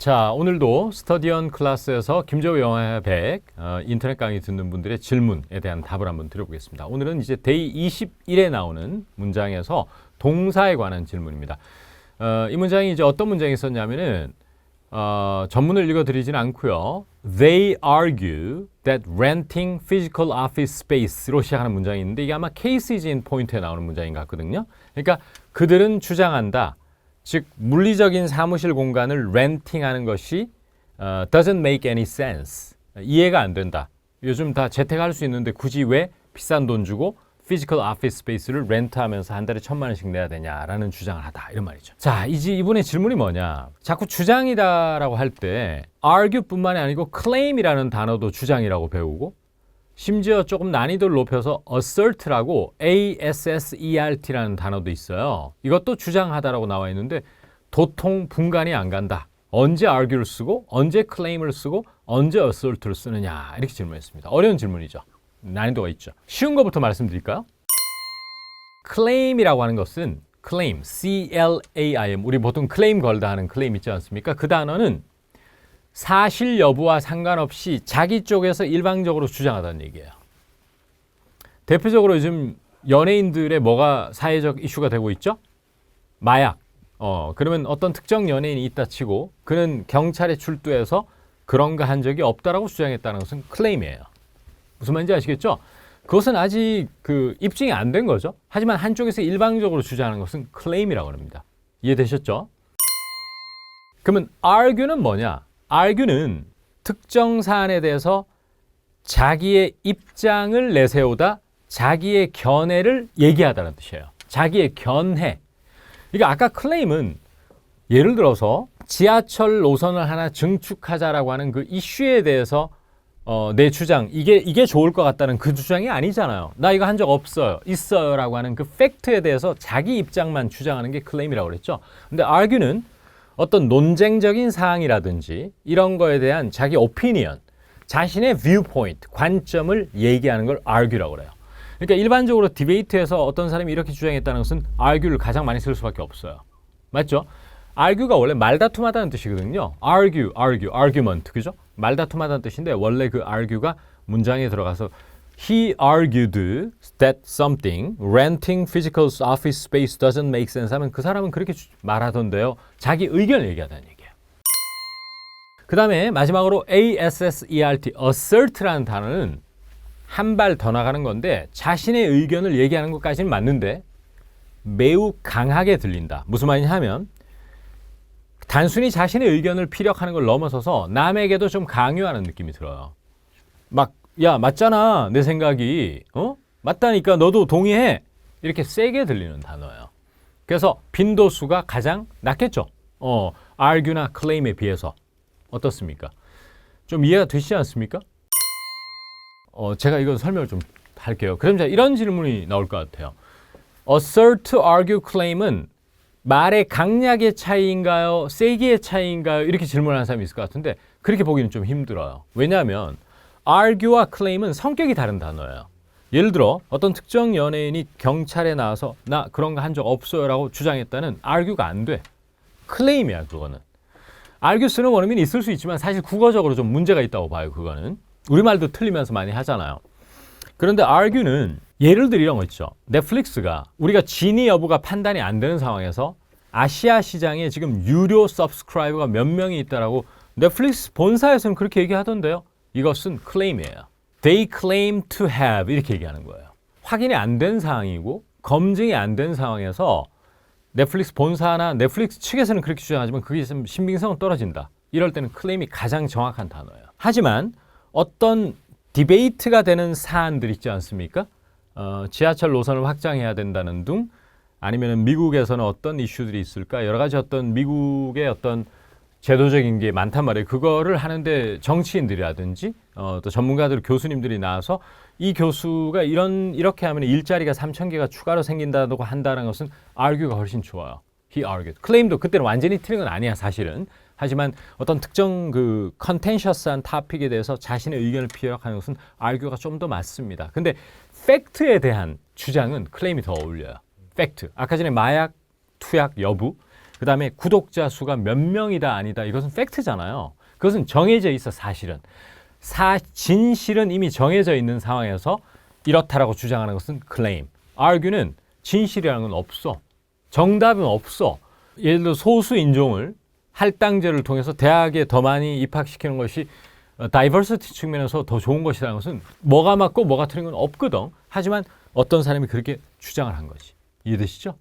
자, 오늘도 스터디언 클래스에서 김재호 영어의 100 인터넷 강의 듣는 분들의 질문에 대한 답을 한번 드려보겠습니다. 오늘은 이제 데이 21에 나오는 문장에서 동사에 관한 질문입니다. 이 문장이 이제 어떤 문장이 있었냐면은 전문을 읽어드리지는 않고요. They argue that renting physical office space로 시작하는 문장이 있는데 이게 아마 case is in point에 나오는 문장인 것 같거든요. 그러니까 그들은 주장한다. 즉 물리적인 사무실 공간을 렌팅하는 것이 doesn't make any sense. 이해가 안 된다. 요즘 다 재택할 수 있는데 굳이 왜 비싼 돈 주고 physical office space를 렌트하면서 한 달에 1,000만 원씩 내야 되냐라는 주장을 하다 이런 말이죠. 자, 이분의 질문이 뭐냐? 자꾸 주장이다라고 할 때 argue뿐만이 아니고 claim이라는 단어도 주장이라고 배우고 심지어 조금 난이도를 높여서 assert라고 A-S-S-E-R-T라는 단어도 있어요. 이것도 주장하다라고 나와 있는데 도통 분간이 안 간다. 언제 argue를 쓰고 언제 claim을 쓰고 언제 assert를 쓰느냐 이렇게 질문했습니다. 어려운 질문이죠. 난이도가 있죠. 쉬운 것부터 말씀드릴까요? claim이라고 하는 것은 claim, C-L-A-I-M 우리 보통 claim 걸다 하는 claim 있지 않습니까? 그 단어는 사실 여부와 상관없이 자기 쪽에서 일방적으로 주장하다는 얘기예요. 대표적으로 요즘 연예인들의 뭐가 사회적 이슈가 되고 있죠? 마약. 그러면 어떤 특정 연예인이 있다 치고 그는 경찰에 출두해서 그런 거 한 적이 없다라고 주장했다는 것은 클레임이에요. 무슨 말인지 아시겠죠? 그것은 아직 입증이 안 된 거죠. 하지만 한쪽에서 일방적으로 주장하는 것은 클레임이라고 합니다. 이해되셨죠? 그러면 argue는 뭐냐? argue는 특정 사안에 대해서 자기의 입장을 내세우다 자기의 견해를 얘기하다는 뜻이에요. 자기의 견해. 그러니까 아까 claim은 예를 들어서 지하철 노선을 하나 증축하자라고 하는 그 이슈에 대해서 내 주장, 이게 좋을 것 같다는 그 주장이 아니잖아요. 나 이거 한 적 없어요. 있어요. 라고 하는 그 팩트에 대해서 자기 입장만 주장하는 게 claim이라고 그랬죠. 근데 argue는 어떤 논쟁적인 사항이라든지 이런 거에 대한 자기 오피니언, 자신의 viewpoint, 관점을 얘기하는 걸 argue라고 그래요. 그러니까 일반적으로 디베이트에서 어떤 사람이 이렇게 주장했다는 것은 argue를 가장 많이 쓸 수밖에 없어요. 맞죠? argue가 원래 말다툼하다는 뜻이거든요. argument, 그죠? 말다툼하다는 뜻인데 원래 그 argue가 문장에 들어가서 He argued that something, renting physical office space doesn't make sense 하면 그 사람은 그렇게 말하던데요. 자기 의견을 얘기하다는 얘기예요. 그 다음에 마지막으로 A-S-S-E-R-T, assert라는 단어는 한 발 더 나가는 건데 자신의 의견을 얘기하는 것까지는 맞는데 매우 강하게 들린다. 무슨 말이냐 하면 단순히 자신의 의견을 피력하는 걸 넘어서서 남에게도 좀 강요하는 느낌이 들어요. 야, 맞잖아. 내 생각이. 맞다니까 너도 동의해. 이렇게 세게 들리는 단어예요. 그래서 빈도수가 가장 낮겠죠. argue나 claim에 비해서. 어떻습니까? 좀 이해가 되시지 않습니까? 제가 이거 설명을 좀 할게요. 그럼 자, 이런 질문이 나올 것 같아요. assert, argue, claim은 말의 강약의 차이인가요? 세기의 차이인가요? 이렇게 질문하는 사람이 있을 것 같은데 그렇게 보기는 좀 힘들어요. 왜냐하면 argue와 claim은 성격이 다른 단어예요. 예를 들어 어떤 특정 연예인이 경찰에 나와서 나 그런 거 한 적 없어요 라고 주장했다는 argue가 안 돼. claim이야 그거는. argue 쓰는 원어민이 있을 수 있지만 사실 국어적으로 좀 문제가 있다고 봐요. 그거는. 우리말도 틀리면서 많이 하잖아요. 그런데 argue는 예를 들어 이런 거 있죠. 넷플릭스가 우리가 진위 여부가 판단이 안 되는 상황에서 아시아 시장에 지금 유료 서브스크라이버가 몇 명이 있다라고 넷플릭스 본사에서는 그렇게 얘기하던데요. 이것은 claim이에요. They claim to have 이렇게 얘기하는 거예요. 확인이 안 된 상황이고 검증이 안 된 상황에서 넷플릭스 본사나 넷플릭스 측에서는 그렇게 주장하지만 그게 좀 신빙성은 떨어진다. 이럴 때는 claim이 가장 정확한 단어예요. 하지만 어떤 디베이트가 되는 사안들 있지 않습니까? 지하철 노선을 확장해야 된다는 등 아니면 미국에서는 어떤 이슈들이 있을까? 여러 가지 어떤 미국의 어떤 제도적인 게 많단 말이에요. 그거를 하는데 정치인들이라든지 또 전문가들, 교수님들이 나와서 이 교수가 이렇게 하면 일자리가 3,000개가 추가로 생긴다고 한다는 것은 argue가 훨씬 좋아요. He argued. claim도 그때는 완전히 틀린 건 아니야 사실은. 하지만 어떤 특정 그 컨텐셔스한 토픽에 대해서 자신의 의견을 피력하는 것은 argue가 좀 더 맞습니다. 근데 팩트에 대한 주장은 claim이 더 어울려요. 팩트. 아까 전에 마약 투약 여부. 그 다음에 구독자 수가 몇 명이다 아니다 이것은 팩트잖아요. 그것은 정해져 있어 사실은. 진실은 이미 정해져 있는 상황에서 이렇다라고 주장하는 것은 클레임. argue는 진실이라는 건 없어. 정답은 없어. 예를 들어 소수 인종을 할당제를 통해서 대학에 더 많이 입학시키는 것이 다이버시티 측면에서 더 좋은 것이라는 것은 뭐가 맞고 뭐가 틀린 건 없거든. 하지만 어떤 사람이 그렇게 주장을 한 거지. 이해되시죠?